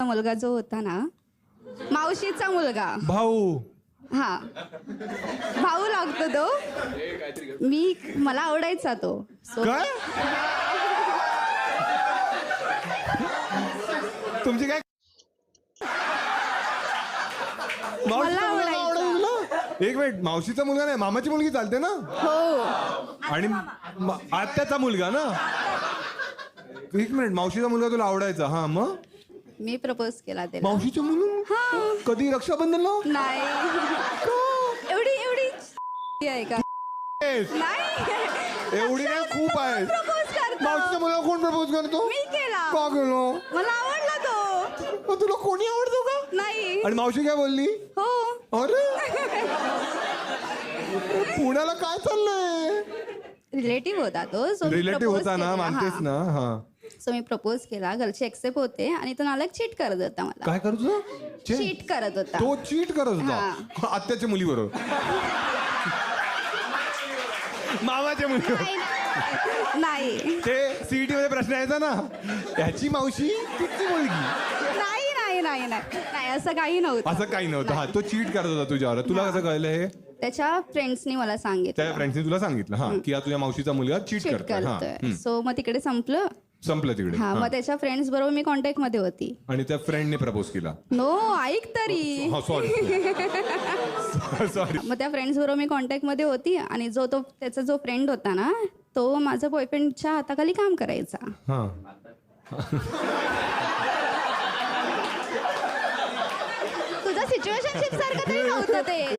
मुलगा जो होता ना, मावशीचा मुलगा, भाऊ. हा भाऊ लागतो तो. मला आवडायचा तो. काय तुमची काय मला मावशीचा मुलगा आवडायचा. आवडेल तुला? एक मिनिट, मावशीचा मुलगा नाही, मामाची मुलगी चालते ना? हो, आणि आत्याचा मुलगा ना? एक मिनिट, मावशीचा मुलगा तुला आवडायचा? हा, मग मी प्रपोज केला त्याला. मावशीचा मुलगा हा, कधी रक्षाबंधनला? नाही एवढी आहे का? नाही, एवढी नाही, खूप आहे. प्रपोज करतो. मावशीचा मुलगा कोण प्रपोज करतो? मी केला. का केलो? मला आवडला तो. मग तुला कोणी आवडतो का? नाही. आणि मावशी काय बोलली? हो, अरे पुण्याला काय चाललंय? रिलेटिव्ह होता तो. So मी रिलेटिव्ह propose होता ना, केला. मानतेस हा. ना? हा. सो मी प्रपोज केला, घरचे एक्सेप्ट होते आणि तो नालायक चीट करत होता मला. काय करत होता? चीट करत होता. तो चीट करत होता आत्याच्या मुलीबरोबर, मामाच्या मुलीबरोबर. नाही ते सीईटी मध्ये प्रश्न यायचा ना, याची मावशी तिची मुलगी. नाही नाही नाही नाही असं काही नव्हतं. असं काही नव्हतं. हा, तो चीट करत होता तुझ्यावर. तुला कसं कळलं हे? त्याच्या फ्रेंड्सनी मला त्या सांगितलं. फ्रेंड्सने तुला सांगितलं हा, की हा तुझ्या मावशीचा मुलगा चीट चीट करतोय. हा, करतोय. सो मग तिकडे संपलं. संपलं तिकडे. हा, हा. मग त्याच्या फ्रेंड्स बरोबर मी कॉन्टॅक्ट मध्ये होती. आणि त्या फ्रेंडने प्रपोज केला. नो, ऐक तरी. हा, सॉरी सॉरी. मग त्या फ्रेंड्स बरोबर मी कॉन्टॅक्ट मध्ये होती आणि त्याचा जो फ्रेंड होता ना, तो माझा बॉयफ्रेंडच्या हाताखाली काम करायचा. हा. तुझं सिच्युएशनशिप सारखं तरी नव्हतं ते.